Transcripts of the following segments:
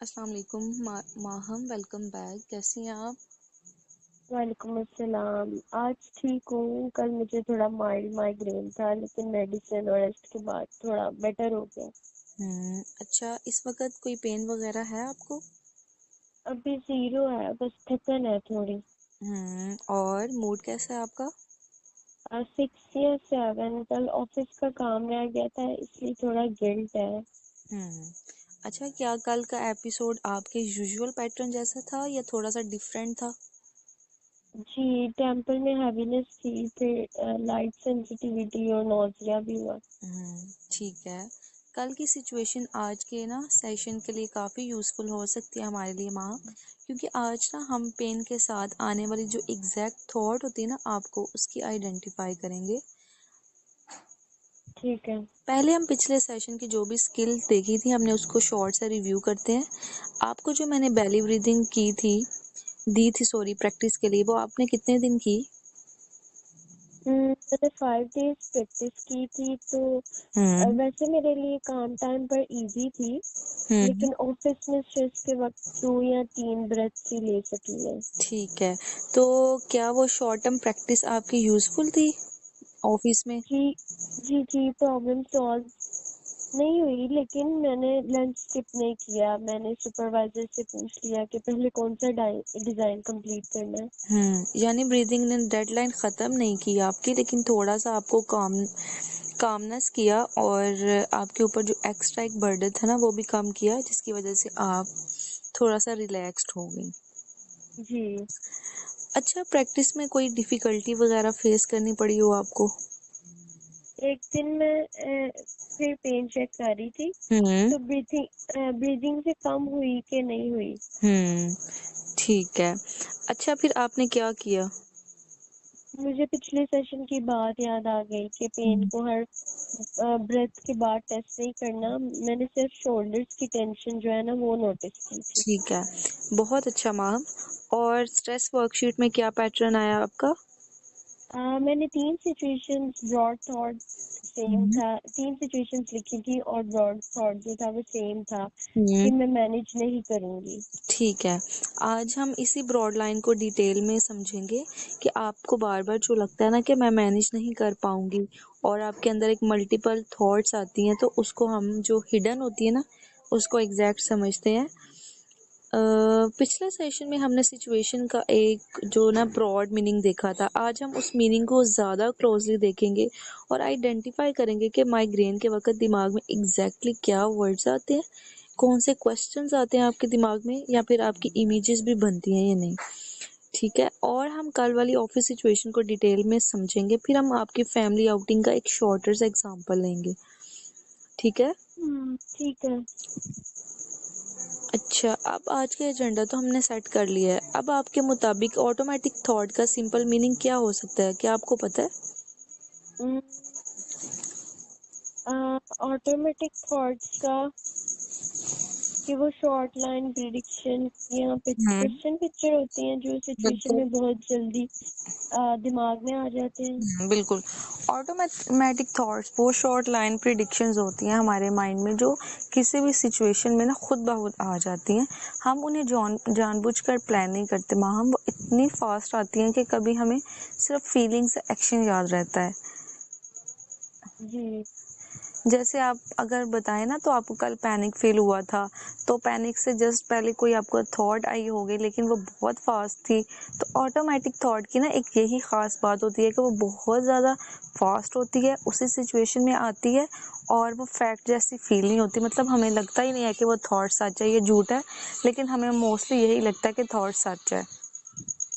अस्सलाम वालेकुम Maham, welcome back. कैसी हैं आप? वालेकुम अस्सलाम। आज ठीक हूँ। कल मुझे थोड़ा माइल्ड माइग्रेन था, लेकिन मेडिसिन और रेस्ट के बाद थोड़ा बेटर हो गया। अच्छा, इस वक्त कोई पेन वगैरह है आपको? अभी 0 है, बस थकन है थोड़ी। और मूड कैसा है आपका? 6 या 7 कल ऑफिस का काम रह गया था, इसलिए थोड़ा गिल्ट है। हम्म अच्छा, क्या कल का एपिसोड आपके यूजुअल पैटर्न जैसा था या थोड़ा सा डिफरेंट था? जी, टेम्पल में हैवीनेस थी, फिर लाइट सेंसिटिविटी और नोजिया भी हुआ। ठीक है। कल की सिचुएशन आज के ना सेशन के लिए काफ़ी यूज़फुल हो सकती है हमारे लिए माँ, क्योंकि आज ना हम पेन के साथ आने वाली जो एग्जैक्ट थॉट होती है ना आपको उसकी आइडेंटिफाई करेंगे। ठीक है। पहले हम पिछले सेशन की जो भी स्किल देखी थी हमने उसको शॉर्ट से रिव्यू करते हैं। आपको जो मैंने बेली ब्रीदिंग दी थी सॉरी प्रैक्टिस के लिए, वो आपने कितने दिन की? मैंने 5 डेज प्रैक्टिस की थी, तो हम्म वैसे मेरे लिए काम टाइम पर इजी थी, हम्म लेकिन ऑफिस में स्ट्रेस के वक्त 2 या 3 ब्रेथ्स ही ले सकी मैं। ठीक है। तो क्या वो शॉर्ट टर्म प्रैक्टिस आपकी यूजफुल थी ऑफिस में? जी जी, प्रॉब्लम सॉल्व नहीं हुई, लेकिन मैंने लंच स्किप नहीं किया। मैंने सुपरवाइजर से पूछ लिया कि पहले कौन सा डिजाइन कंप्लीट करना है। यानी ब्रीदिंग ने डेडलाइन ख़त्म नहीं की आपकी, लेकिन थोड़ा सा आपको कामनेस किया और आपके ऊपर जो एक्स्ट्रा एक बर्डन था ना वो भी कम किया, जिसकी वजह से आप थोड़ा सा रिलैक्स्ड हो गई। जी, अच्छा, प्रैक्टिस में कोई डिफ़िकल्टी वगैरह फेस करनी पड़ी हो आपको? एक दिन मैं फिर पेन चेक कर रही थी, हम्म तो ब्रीदिंग से कम हुई कि नहीं हुई। हम्म ठीक है। अच्छा, फिर आपने क्या किया? मुझे पिछले सेशन की बात याद आ गई कि पेन को हर ब्रेथ के बाद टेस्ट नहीं करना। मैंने सिर्फ शोल्डर्स की टेंशन जो है ना वो नोटिस की थी। ठीक है, बहुत अच्छा मैम। और स्ट्रेस वर्कशीट में क्या पैटर्न आया आपका? मैंने 3 सिचुएशंस ब्रॉड थॉट सेम हम्म था, 3 सिचुएशंस लिखी थी और ब्रॉड थॉट जो था वो सेम था कि हम्म मैं मैनेज नहीं करूंगी। ठीक है। आज हम इसी ब्रॉड लाइन को डिटेल में समझेंगे कि आपको बार बार जो लगता है ना कि मैं मैनेज नहीं कर पाऊंगी और आपके अंदर एक मल्टीपल थॉट्स आती हैं, तो उसको हम जो हिडन होती है ना उसको एग्जैक्ट समझते हैं। पिछले सेशन में हमने सिचुएशन का एक जो ना ब्रॉड मीनिंग देखा था, आज हम उस मीनिंग को ज़्यादा क्लोजली देखेंगे और आइडेंटिफाई करेंगे कि माइग्रेन के वक्त दिमाग में एग्जैक्टली क्या वर्ड्स आते हैं, कौन से क्वेश्चंस आते हैं आपके दिमाग में, या फिर आपकी इमेजेस भी बनती हैं या नहीं। ठीक है। और हम कल वाली ऑफिस सिचुएशन को डिटेल में समझेंगे, फिर हम आपकी फैमिली आउटिंग का एक शॉर्टर सा एग्जांपल लेंगे। ठीक है। ठीक है। अच्छा, अब आज का एजेंडा तो हमने सेट कर लिया है। अब आपके मुताबिक ऑटोमेटिक थॉट का सिंपल मीनिंग क्या हो सकता है, क्या आपको पता है? ऑटोमेटिक थॉट्स का कि वो शॉर्ट लाइन प्रिडिक्शन या हम्म क्वेश्चन पिक्चर होती हैं जो सिचुएशन बिल्कुल। में बहुत जल्दी दिमाग में आ जाते हैं। बिल्कुल। ऑटोमेटिक थॉट्स वो शॉर्ट लाइन प्रिडिक्शंस होती हैं हमारे माइंड में, जो किसी भी सिचुएशन में ना खुद ब खुद आ जाती हैं। हम उन्हें जानबूझकर प्लान नहीं करते हम वो इतनी फास्ट आती हैं कि कभी हमें सिर्फ फीलिंग से एक्शन याद रहता है। जी जैसे आप अगर बताएं ना, तो आपको कल पैनिक फील हुआ था, तो पैनिक से जस्ट पहले कोई आपको थॉट आई होगी, लेकिन वो बहुत फास्ट थी। तो ऑटोमेटिक थॉट की ना एक यही खास बात होती है कि वो बहुत ज़्यादा फास्ट होती है, उसी सिचुएशन में आती है और वो फैक्ट जैसी फील नहीं होती। मतलब हमें लगता ही नहीं है कि वो थॉट सच है, ये झूठ है, लेकिन हमें मोस्टली यही लगता है कि थॉट सच है।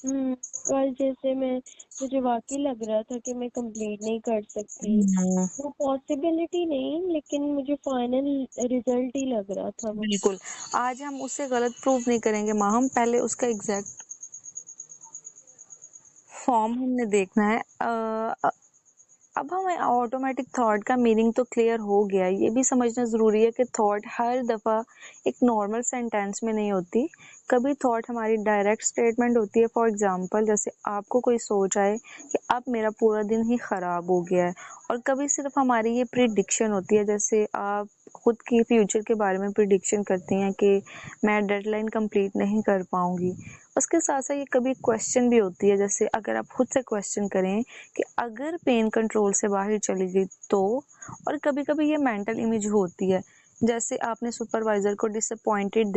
कल जैसे मुझे वाकई लग रहा था कि मैं कंप्लीट नहीं कर सकती। हम्म, वो पॉसिबिलिटी नहीं, लेकिन मुझे फाइनल रिजल्ट ही लग रहा था वो। बिल्कुल। आज हम उसे गलत प्रूव नहीं करेंगे हम पहले उसका एग्जैक्ट फॉर्म हमने देखना है। अब हमें ऑटोमेटिक थॉट का मीनिंग तो क्लियर हो गया, ये भी समझना ज़रूरी है कि थॉट हर दफ़ा एक नॉर्मल सेंटेंस में नहीं होती। कभी थॉट हमारी डायरेक्ट स्टेटमेंट होती है। फॉर एग्जांपल, जैसे आपको कोई सोच आए कि अब मेरा पूरा दिन ही ख़राब हो गया है, और कभी सिर्फ हमारी ये प्रिडिक्शन होती है, जैसे आप खुद की फ्यूचर के बारे में प्रिडिक्शन करती हैं कि मैं डेडलाइन कंप्लीट नहीं कर पाऊंगी। उसके साथ साथ ये कभी क्वेश्चन भी होती है, जैसे अगर आप खुद से क्वेश्चन करें कि अगर पेन कंट्रोल से बाहर चली गई तो। और कभी कभी ये मेंटल इमेज होती है, जैसे आपने सुपरवाइजर को डिसअपॉइंटेड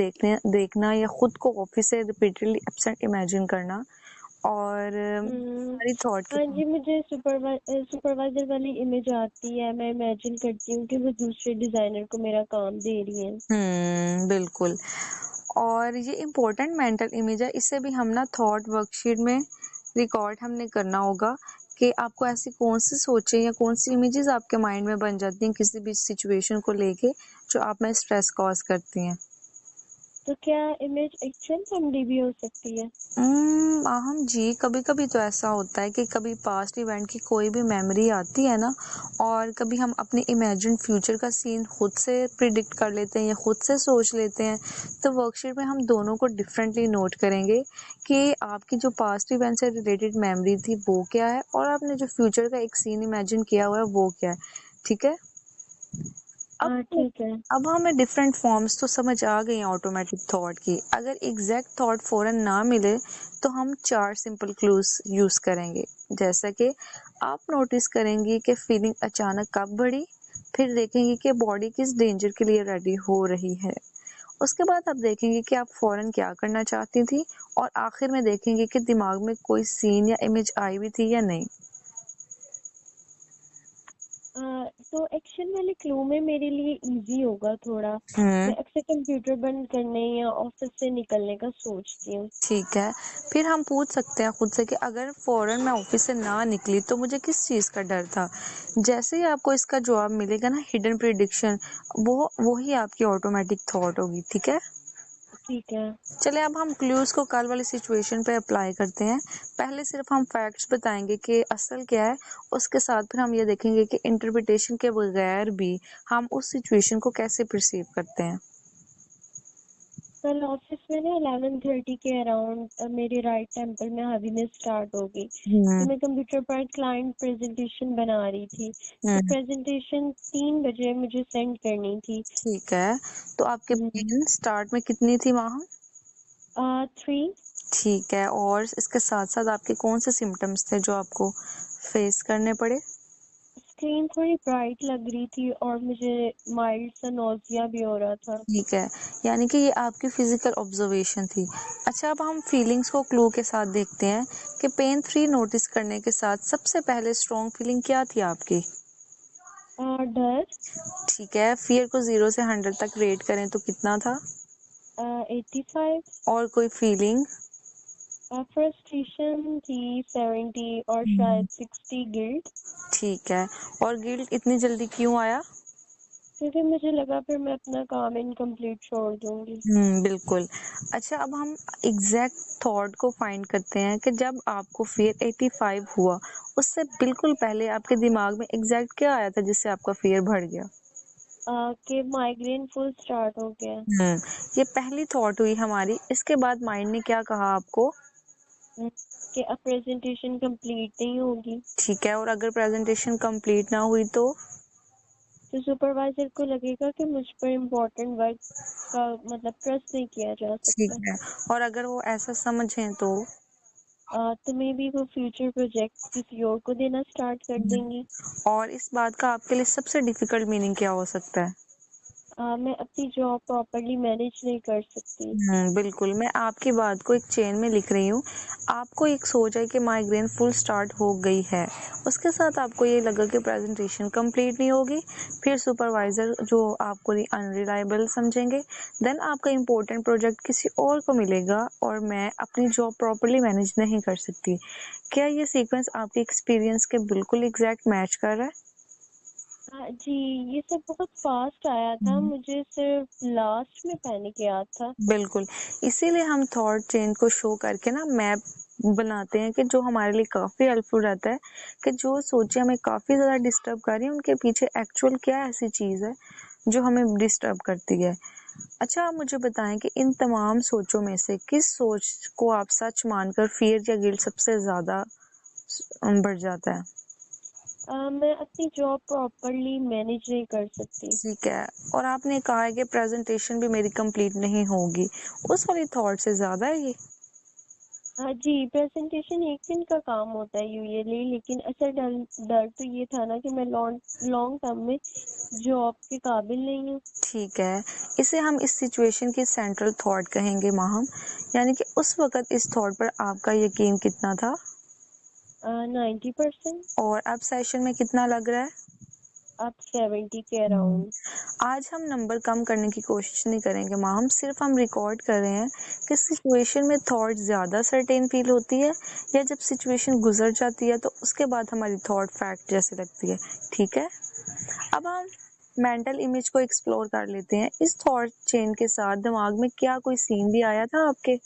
देखना या खुद को ऑफिस से रिपीटेडली एब्सेंट इमेजिन करना। और हम्म, सारी थॉट के हाँ जी, मुझे सुपरवाइजर वाली इमेज आती है। मैं इमेजिन करती हूँ कि वो दूसरे डिजाइनर को मेरा काम दे रही है। बिल्कुल। और ये इम्पोर्टेंट मेंटल इमेज है, इसे भी हम ना थॉट वर्कशीट में रिकॉर्ड हमने करना होगा कि आपको ऐसी कौन सी सोचें या कौन सी इमेजेस आपके माइंड में बन जाती हैं किसी भी सिचुएशन को लेके जो आप में स्ट्रेस कॉज करती हैं। तो क्या इमेज एक्चुअल मेमोरी भी हो सकती है? आहम जी, कभी कभी तो ऐसा होता है कि कभी पास्ट इवेंट की कोई भी मेमोरी आती है ना, और कभी हम अपने इमेजिन फ्यूचर का सीन खुद से प्रिडिक्ट कर लेते हैं या खुद से सोच लेते हैं। तो वर्कशीट में हम दोनों को डिफरेंटली नोट करेंगे कि आपकी जो पास्ट इवेंट से रिलेटेड मेमोरी थी वो क्या है, और आपने जो फ्यूचर का एक सीन इमेजिन किया हुआ है वो क्या है। ठीक है। अब हाँ, ठीक है। अब हमें डिफरेंट फॉर्म्स तो समझ आ गई हैं ऑटोमेटिक थॉट की। अगर एग्जैक्ट थॉट फौरन ना मिले तो हम 4 सिंपल क्लूज यूज करेंगे। जैसा कि आप नोटिस करेंगी कि फीलिंग अचानक कब बढ़ी, फिर देखेंगे कि बॉडी किस डेंजर के लिए रेडी हो रही है। उसके बाद आप देखेंगे कि आप फौरन क्या करना चाहती थी, और आखिर में देखेंगे कि दिमाग में कोई सीन या इमेज आई भी थी या नहीं। तो एक्शन वाले क्लू में मेरे लिए इजी होगा थोड़ा। हम्म मैं अक्सर कंप्यूटर बंद करने या ऑफिस से निकलने का सोचती हूँ। ठीक है। फिर हम पूछ सकते हैं खुद से कि अगर फौरन मैं ऑफिस से ना निकली तो मुझे किस चीज़ का डर था। जैसे ही आपको इसका जवाब मिलेगा ना, हिडन प्रिडिक्शन, वो ही आपकी ऑटोमेटिक थॉट होगी। ठीक है। ठीक है। चलिए अब हम क्लूज को कल वाली सिचुएशन पे अप्लाई करते हैं। पहले सिर्फ हम फैक्ट्स बताएंगे कि असल क्या है, उसके साथ फिर हम ये देखेंगे कि इंटरप्रिटेशन के बगैर भी हम उस सिचुएशन को कैसे परसीव करते हैं। कल ऑफिस में ना 11:30 के अराउंड मेरे राइट टेम्पल में हवीनेस स्टार्ट हो गई। तो हम्म मैं कंप्यूटर पर क्लाइंट प्रेजेंटेशन बना रही थी। तो हम्म प्रेजेंटेशन 3 बजे मुझे सेंड करनी थी। ठीक है। तो आपके पेन स्टार्ट में कितनी थी वहां? 3। ठीक है। और इसके साथ साथ आपके कौन से सिम्टम्स थे जो आपको फेस करने पड़े? स्क्रीन थोड़ी ब्राइट लग रही थी और मुझे माइल्ड सा नोजिया भी हो रहा था। ठीक है, यानी कि ये आपकी फिजिकल ऑब्जर्वेशन थी। अच्छा, अब हम फीलिंग्स को क्लू के साथ देखते हैं कि पेन फ्री नोटिस करने के साथ सबसे पहले स्ट्रॉन्ग फीलिंग क्या थी आपकी? डर। ठीक है। फियर को 0 से 100 तक रेट करें तो कितना था? 85। और कोई फीलिंग? फ्रस्ट्रेशन थी 70 और शायद 60 गिल्ट। ठीक है। और गिल्ट इतनी जल्दी क्यों आया? क्योंकि मुझे लगा फिर मैं अपना काम इनकम्प्लीट छोड़ दूंगी। बिल्कुल। अच्छा, अब हम एग्जैक्ट थॉट को फाइंड करते हैं कि जब आपको फियर 85 हुआ, उससे बिल्कुल पहले आपके दिमाग में एग्जैक्ट क्या आया था जिससे आपका फियर बढ़ गया? कि माइग्रेन फुल स्टार्ट हो गया। हम्म ये पहली थॉट हुई हमारी। इसके बाद माइंड ने क्या कहा आपको? हम्म, कि अब प्रेजेंटेशन कंप्लीट नहीं होगी। ठीक है। और अगर प्रेजेंटेशन कंप्लीट ना हुई तो? तो सुपरवाइजर को लगेगा कि मुझ पर इम्पोर्टेंट वर्क का मतलब ट्रस्ट नहीं किया जा ठीक सकता। है। और अगर वो ऐसा समझें तो? तो मे बी वो फ्यूचर प्रोजेक्ट किसी और को देना स्टार्ट कर देंगी। और इस बात का आपके लिए सबसे डिफिकल्ट मीनिंग क्या हो सकता है? मैं अपनी जॉब प्रॉपरली मैनेज नहीं कर सकती। बिल्कुल। मैं आपकी बात को एक चेन में लिख रही हूँ। आपको एक सोच है कि माइग्रेन फुल स्टार्ट हो गई है, उसके साथ आपको ये लगा कि प्रेजेंटेशन कंप्लीट नहीं होगी, फिर सुपरवाइजर जो आपको अनरिलायबल समझेंगे, देन आपका इम्पोर्टेंट प्रोजेक्ट किसी और को मिलेगा, और मैं अपनी जॉब प्रॉपरली मैनेज नहीं कर सकती। क्या ये सीक्वेंस आपके एक्सपीरियंस के बिल्कुल एग्जैक्ट मैच कर रहा है? जी, ये सब बहुत फास्ट आया था। मुझे सिर्फ लास्ट में पैनिक याद था। बिल्कुल। इसीलिए हम थॉट चेन को शो करके ना मैप बनाते हैं कि जो हमारे लिए काफ़ी हेल्पफुल रहता है कि जो सोचें हमें काफ़ी ज़्यादा डिस्टर्ब कर रही है उनके पीछे एक्चुअल क्या ऐसी चीज़ है जो हमें डिस्टर्ब करती है। अच्छा, आप मुझे बताएं कि इन तमाम सोचों में से किस सोच को आप सच मानकर फियर या गिल्ट सबसे ज़्यादा बढ़ जाता है? मैं अपनी जॉब प्रॉपरली मैनेज नहीं कर सकती। ठीक है, और आपने कहा है कि प्रेजेंटेशन भी मेरी कंप्लीट नहीं होगी, उस वाली थॉट से ज़्यादा है ये? हाँ जी, प्रेजेंटेशन एक दिन का काम होता है यूजुअली, लेकिन असल डर डर तो ये था ना कि मैं लॉन्ग लॉन्ग टर्म में जॉब के काबिल नहीं हूँ। ठीक है, इसे हम इस सिचुएशन की सेंट्रल थॉट कहेंगे माहम, यानी कि उस वक़्त इस थॉट पर आपका यकीन कितना था? 90%। और अब सेशन में कितना लग रहा है? अब 70 के अराउंड। आज हम नंबर कम करने की कोशिश नहीं करेंगे माहम, सिर्फ हम रिकॉर्ड कर रहे हैं कि सिचुएशन में थॉट ज़्यादा सर्टेन फील होती है या जब सिचुएशन गुजर जाती है तो उसके बाद हमारी थॉट फैक्ट जैसी लगती है। ठीक है, अब हम मेंटल इमेज को एक्सप्लोर कर लेते हैं। इस थॉट चेन के साथ दिमाग में क्या कोई सीन भी आया था आपके?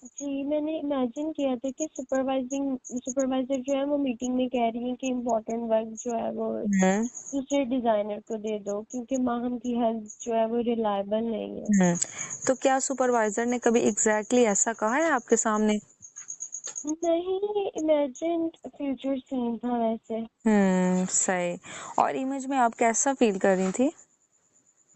जी, मैंने इमेजिन किया था कि सुपरवाइजर जो है वो मीटिंग में कह रही है कि इम्पोर्टेंट वर्क जो है वो हम्म। दूसरे डिजाइनर को दे दो क्योंकि माहम की हेल्थ जो है वो रिलायबल नहीं है। हम्म। तो क्या सुपरवाइजर ने कभी एग्जैक्टली ऐसा कहा है आपके सामने? नहीं, इमेजिन फ्यूचर सीन था वैसे। सही। और इमेज में आप कैसा फील कर रही थी?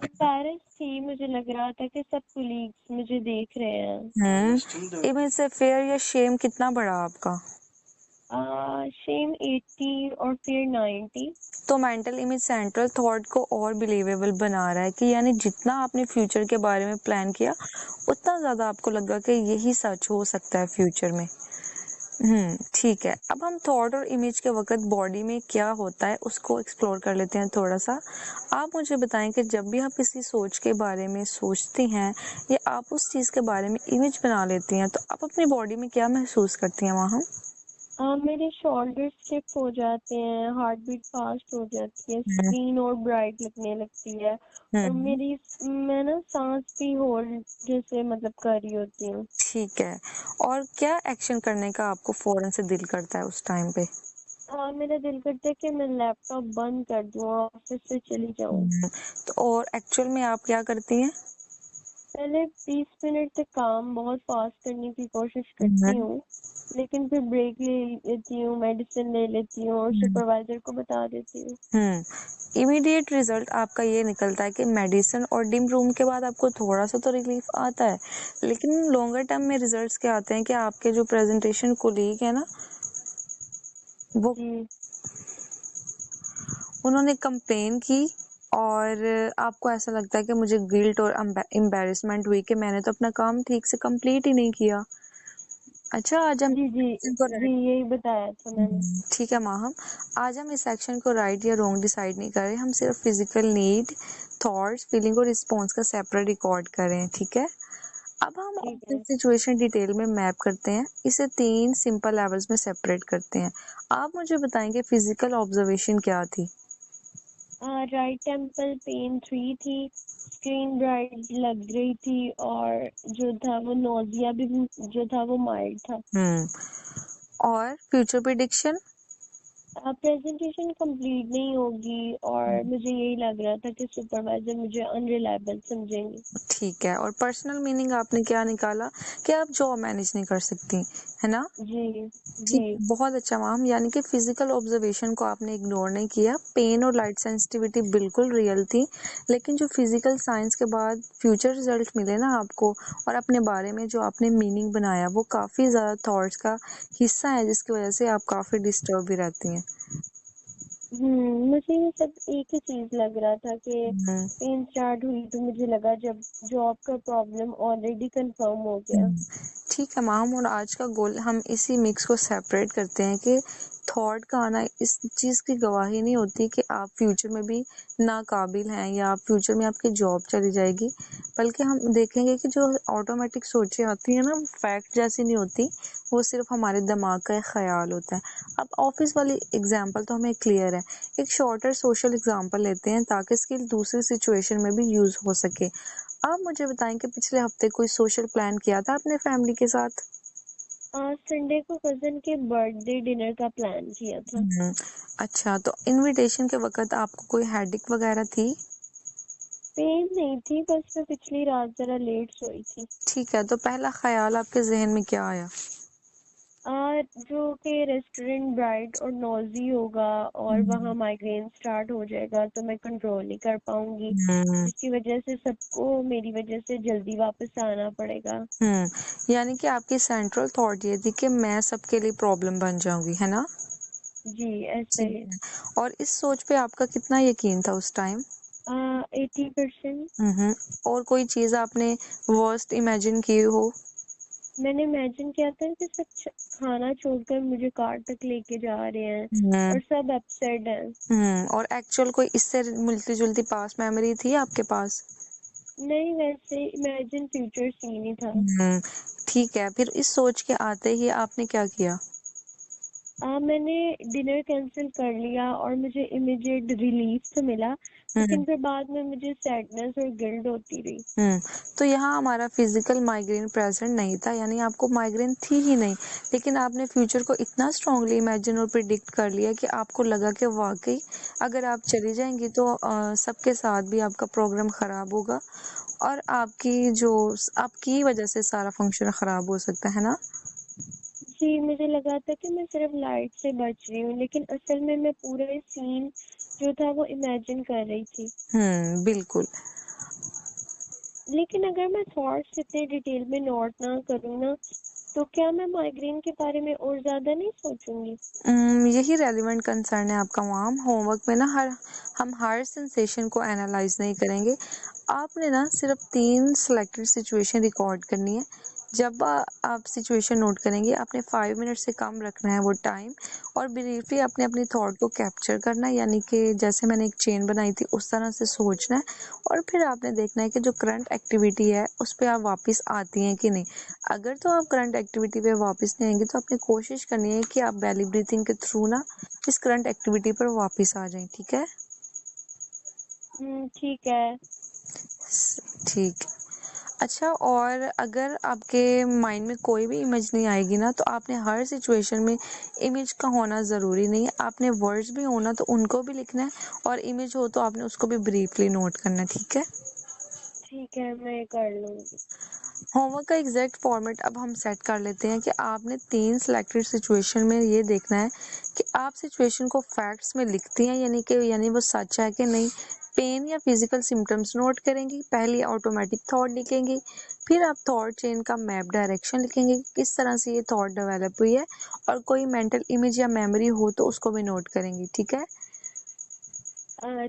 एम्बैरेस थी, मुझे लग रहा था कि सब कुलीग्स मुझे देख रहे हैं। इमेज से फेयर या शेम कितना बढ़ा आपका? शेम 80 और फिर 90। तो मेंटल इमेज सेंट्रल थॉट को और बिलीवेबल बना रहा है कि यानी जितना आपने फ्यूचर के बारे में प्लान किया उतना ज़्यादा आपको लगा कि यही सच हो सकता है फ्यूचर में। ठीक है, अब हम थॉट और इमेज के वक्त बॉडी में क्या होता है उसको एक्सप्लोर कर लेते हैं थोड़ा सा। आप मुझे बताएं कि जब भी आप किसी सोच के बारे में सोचती हैं या आप उस चीज़ के बारे में इमेज बना लेती हैं तो आप अपनी बॉडी में क्या महसूस करती हैं वहाँ? मेरे शोल्डर स्टिफ हो जाते हैं, हार्ट बीट फास्ट हो जाती है, हम्म। स्क्रीन और ब्राइट लगने लगती है और हम्म। मैं ना सांस भी होल्ड जैसे मतलब कर रही होती हूँ। ठीक है, और क्या एक्शन करने का आपको फौरन से दिल करता है उस टाइम पे? मेरा दिल करता है कि मैं लैपटॉप बंद कर दूँ और ऑफिस से चली जाऊँ। तो और एक्चुअल में आप क्या करती हैं? पहले 20 मिनट तक काम बहुत फास्ट करने की कोशिश करती हम्म। हूँ, लेकिन फिर ब्रेक ले लेती हूँ, मेडिसिन ले लेती हूँ और सुपरवाइजर को बता देती हूँ। इमीडिएट रिजल्ट आपका ये निकलता है कि मेडिसिन और डिम रूम के बाद आपको थोड़ा सा तो रिलीफ आता है, लेकिन लॉन्गर टर्म में रिजल्ट्स क्या आते हैं कि आपके जो प्रेजेंटेशन कोलीग है ना, वो जी। उन्होंने कंप्लेन की और आपको ऐसा लगता है कि मुझे गिल्ट और एम्बैरेसमेंट हुई कि मैंने तो अपना काम ठीक से कंप्लीट ही नहीं किया। अच्छा, आज हम जी जी इनको जी, यही बताया था मैंने। ठीक है माहम, आज हम इस सेक्शन को राइट या रॉन्ग डिसाइड नहीं कर रहे, हम सिर्फ फिजिकल नीड, थॉट्स, फीलिंग और रिस्पॉन्स का सेपरेट रिकॉर्ड कर रहे हैं। ठीक है, अब हम ठीक अपनी है। सिचुएशन डिटेल में मैप करते हैं, इसे 3 सिंपल लेवल्स में सेपरेट करते हैं। आप मुझे बताएंगे फिजिकल ऑब्जर्वेशन क्या थी? राइट टेम्पल पेन 3 थी, स्क्रीन ब्राइट लग रही थी और जो था वो नोजिया भी जो था वो माइल्ड था। हम्म। और फ्यूचर प्रिडिक्शन? प्रेजेंटेशन कंप्लीट नहीं होगी और मुझे यही लग रहा था कि सुपरवाइजर मुझे अनरिलायबल समझेंगे। ठीक है, और पर्सनल मीनिंग आपने क्या निकाला कि आप जॉब मैनेज नहीं कर सकती, है ना? जी ठीक, जी। बहुत अच्छा मैम, यानी कि फिजिकल ऑब्जर्वेशन को आपने इग्नोर नहीं किया, पेन और लाइट सेंसिटिविटी बिल्कुल रियल थी, लेकिन जो फिजिकल साइंस के बाद फ्यूचर रिजल्ट मिले ना आपको और अपने बारे में जो आपने मीनिंग बनाया वो काफ़ी ज़्यादा थॉट्स का हिस्सा है जिसकी वजह से आप काफ़ी डिस्टर्ब भी रहती हैं। मुझे ये सब एक ही चीज लग रहा था कि हम्म। पेन स्टार्ट हुई तो मुझे लगा जब जॉब का प्रॉब्लम ऑलरेडी कंफर्म हो गया। ठीक है मैम, और आज का गोल हम इसी मिक्स को सेपरेट करते हैं कि थॉट का आना इस चीज़ की गवाही नहीं होती कि आप फ्यूचर में भी नाकाबिल हैं या आप फ्यूचर में आपकी जॉब चली जाएगी, बल्कि हम देखेंगे कि जो ऑटोमेटिक सोचें आती हैं ना वो फैक्ट जैसी नहीं होती, वो सिर्फ हमारे दिमाग का एक ख्याल होता है। अब ऑफिस वाली एग्जाम्पल तो हमें क्लियर है, एक शॉर्टर सोशल एग्जाम्पल लेते हैं ताकि स्किल दूसरी सिचुएशन में भी यूज हो सके। आप मुझे बताएं कि पिछले हफ्ते कोई सोशल प्लान किया था अपने फैमिली के साथ? संडे को कजन के बर्थडे डिनर का प्लान किया था। हम्म। अच्छा, तो इनविटेशन के वक्त आपको कोई हेडेक वगैरह थी? पेन नहीं थी, बस मैं पिछली रात जरा लेट सोई थी। ठीक है, तो पहला ख्याल आपके जहन में क्या आया? जो कि रेस्टोरेंट ब्राइट और नॉजी होगा और वहाँ माइग्रेन स्टार्ट हो जाएगा तो मैं कंट्रोल नहीं कर पाऊंगी, हम्म। जिसकी वजह से सबको मेरी वजह से जल्दी वापस आना पड़ेगा। यानी कि आपकी सेंट्रल थॉट ये थी कि मैं सबके लिए प्रॉब्लम बन जाऊंगी, है ना? जी ऐसे ठीक ही। है। और इस सोच पे आपका कितना यकीन था उस टाइम? 80%। हम्म। और कोई चीज आपने वर्स्ट इमेजिन की हो? मैंने इमेजिन किया था कि सब खाना छोड़कर मुझे कार तक लेके जा रहे हैं हम्म। और सब अपसेट हैं। और एक्चुअल कोई इससे मिलती जुलती पास्ट मेमोरी थी आपके पास? नहीं, वैसे इमेजिन फ्यूचर सीन ही था। हम्म। ठीक है, फिर इस सोच के आते ही आपने क्या किया? मैंने डिनर कैंसिल कर लिया और मुझे इमीडिएट रिलीफ तो मिला, हम्म। लेकिन फिर बाद में मुझे सैडनेस और गिल्ट होती रही। हम्म। तो यहाँ हमारा फिजिकल माइग्रेन प्रेजेंट नहीं था, यानी आपको माइग्रेन थी ही नहीं, लेकिन आपने फ्यूचर को इतना स्ट्रांगली इमेजिन और प्रिडिक्ट कर लिया कि आपको लगा कि वाकई अगर आप चली जाएंगी तो सबके साथ भी आपका प्रोग्राम खराब होगा और आपकी वजह से सारा फंक्शन खराब हो सकता है ना? जी, मुझे लगा था कि मैं सिर्फ लाइट से बच रही हूँ, लेकिन असल में मैं पूरा सीन जो था वो इमेजिन कर रही थी। बिल्कुल। लेकिन अगर मैं थॉट्स इतने डिटेल में नोट ना करूँ ना, तो क्या मैं माइग्रेन के बारे में और ज्यादा नहीं सोचूंगी? यही रेलिवेंट कंसर्न है आपका मैम। होमवर्क में ना हम हर सेंसेशन को एनालाइज नहीं करेंगे। आपने ना सिर्फ 3 सिलेक्टेड सिचुएशन रिकॉर्ड करनी है। जब आप सिचुएशन नोट करेंगे, आपने 5 मिनट से कम रखना है वो टाइम, और ब्रीफली आपने अपनी थॉट को कैप्चर करना है, यानी कि जैसे मैंने एक चेन बनाई थी उस तरह से सोचना है। और फिर आपने देखना है कि जो करंट एक्टिविटी है उस पर आप वापस आती हैं कि नहीं। अगर तो आप करंट एक्टिविटी पे वापस नहीं आएंगे तो आपने कोशिश करनी है कि आप बेली ब्रीथिंग के थ्रू ना इस करंट एक्टिविटी पर वापस आ जाएं। ठीक है? ठीक है। ठीक। अच्छा, और अगर आपके माइंड में कोई भी इमेज नहीं आएगी ना, तो आपने हर सिचुएशन में इमेज का होना ज़रूरी नहीं है। आपने वर्ड्स भी होना तो उनको भी लिखना है, और इमेज हो तो आपने उसको भी ब्रीफली नोट करना है। ठीक है? ठीक है, मैं कर लूंगी। होमवर्क का एग्जैक्ट फॉर्मेट अब हम सेट कर लेते हैं कि आपने 3 सिलेक्टेड सिचुएशन में ये देखना है कि आप सिचुएशन को फैक्ट्स में लिखती हैं, यानी वो सच है कि नहीं। पेन या फिजिकल सिम्टम्स नोट करेंगी, पहली ऑटोमेटिक थॉट लिखेंगी, फिर आप थॉट चेन का मैप डायरेक्शन लिखेंगे कि किस तरह से ये थॉट डेवलप हुई है, और कोई मेंटल इमेज या मेमोरी हो तो उसको भी नोट करेंगी। ठीक है?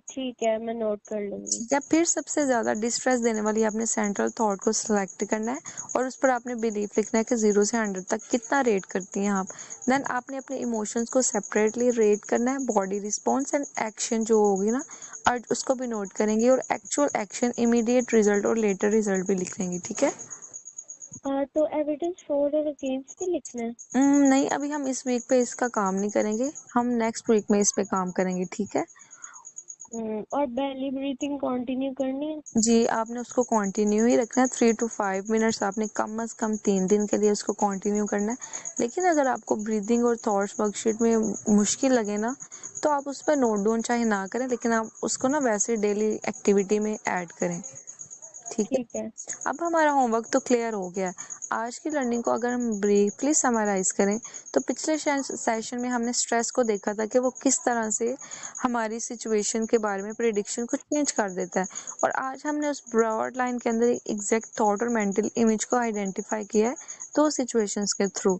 ठीक है, मैं नोट कर लूंगी। या फिर सबसे ज्यादा डिस्ट्रेस देने वाली आपने सेंट्रल थॉट को सिलेक्ट करना है, और उस पर आपने बिलीफ लिखना है कि 0 से 100 तक कितना रेट करती हैं आप। देन आपने अपने इमोशंस को सेपरेटली रेट करना है, बॉडी रिस्पॉन्स एंड एक्शन जो होगी ना आज उसको भी नोट करेंगे, और एक्चुअल एक्शन, इमीडिएट रिजल्ट और लेटर रिजल्ट भी लिख लेंगे। ठीक है? तो एविडेंस फॉर और अगेंस्ट भी लिखना है? नहीं, अभी हम इस वीक पे इसका काम नहीं करेंगे, हम नेक्स्ट वीक में इस पे काम करेंगे। ठीक है? और बेली ब्रीथिंग कंटिन्यू करनी है? जी, आपने उसको कंटिन्यू ही रखना है। 3 to 5 मिनट्स आपने कम से कम 3 दिन के लिए उसको कंटिन्यू करना है। लेकिन अगर आपको ब्रीदिंग और थॉट्स वर्कशीट में मुश्किल लगे ना, तो आप उस पर नोट डाउन चाहे ना करें, लेकिन आप उसको ना वैसे डेली एक्टिविटी में ऐड करें। ठीक है? ठीक है। अब हमारा होमवर्क तो क्लियर हो गया है। आज की लर्निंग को अगर हम ब्रीफली समराइज करें, तो पिछले सेशन में हमने स्ट्रेस को देखा था कि वो किस तरह से हमारी सिचुएशन के बारे में प्रिडिक्शन को चेंज कर देता है, और आज हमने उस ब्रॉड लाइन के अंदर एक एग्जैक्ट थॉट और मेंटल इमेज को आइडेंटिफाई किया है दो सिचुएशंस के थ्रू।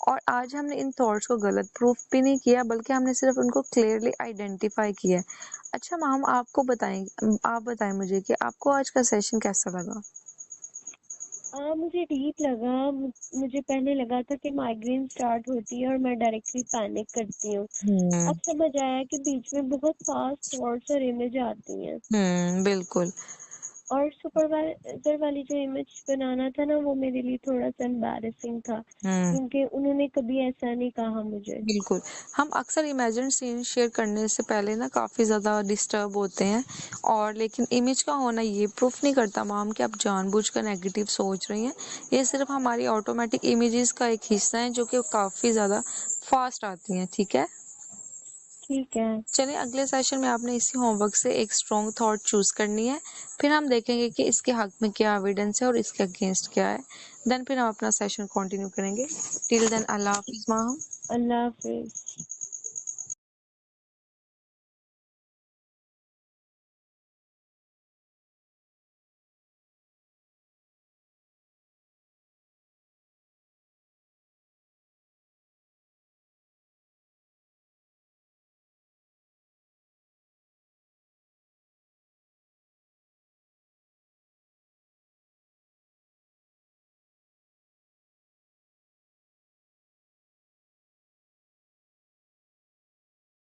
और आज हमने इन थॉट्स को गलत प्रूफ भी नहीं किया, बल्कि हमने सिर्फ उनको क्लियरली आइडेंटिफाई किया है। अच्छा मैम, आप बताएं मुझे कि आपको आज का सेशन कैसा लगा? मुझे डीप लगा। मुझे पहले लगा था कि माइग्रेन स्टार्ट होती है और मैं डायरेक्टली पैनिक करती हूँ। हम्म। अब समझ आया कि बीच में बहुत फास्ट थॉट्स और इमेज आती हैं। बिल्कुल। और सुपरवाइजर वाली जो इमेज बनाना था ना, वो मेरे लिए थोड़ा सा एम्बैरेसिंग था, हम्म। क्योंकि उन्होंने कभी ऐसा नहीं कहा मुझे। बिल्कुल। हम अक्सर इमेजिन सीन शेयर करने से पहले ना काफ़ी ज़्यादा डिस्टर्ब होते हैं, और लेकिन इमेज का होना ये प्रूफ नहीं करता मैम कि आप जानबूझकर नेगेटिव सोच रही हैं। ये सिर्फ हमारी ऑटोमेटिक इमेजेस का एक हिस्सा है जो कि काफ़ी ज़्यादा फास्ट आती हैं। ठीक है? ठीक है। चलिए अगले सेशन में आपने इसी होमवर्क से एक स्ट्रॉन्ग थॉट चूज करनी है, फिर हम देखेंगे कि इसके हक में क्या एविडेंस है और इसके अगेंस्ट क्या है। देन फिर हम अपना सेशन कंटिन्यू करेंगे। टिल देन अल्लाह हाफिज माहम। अल्लाह हाफिज।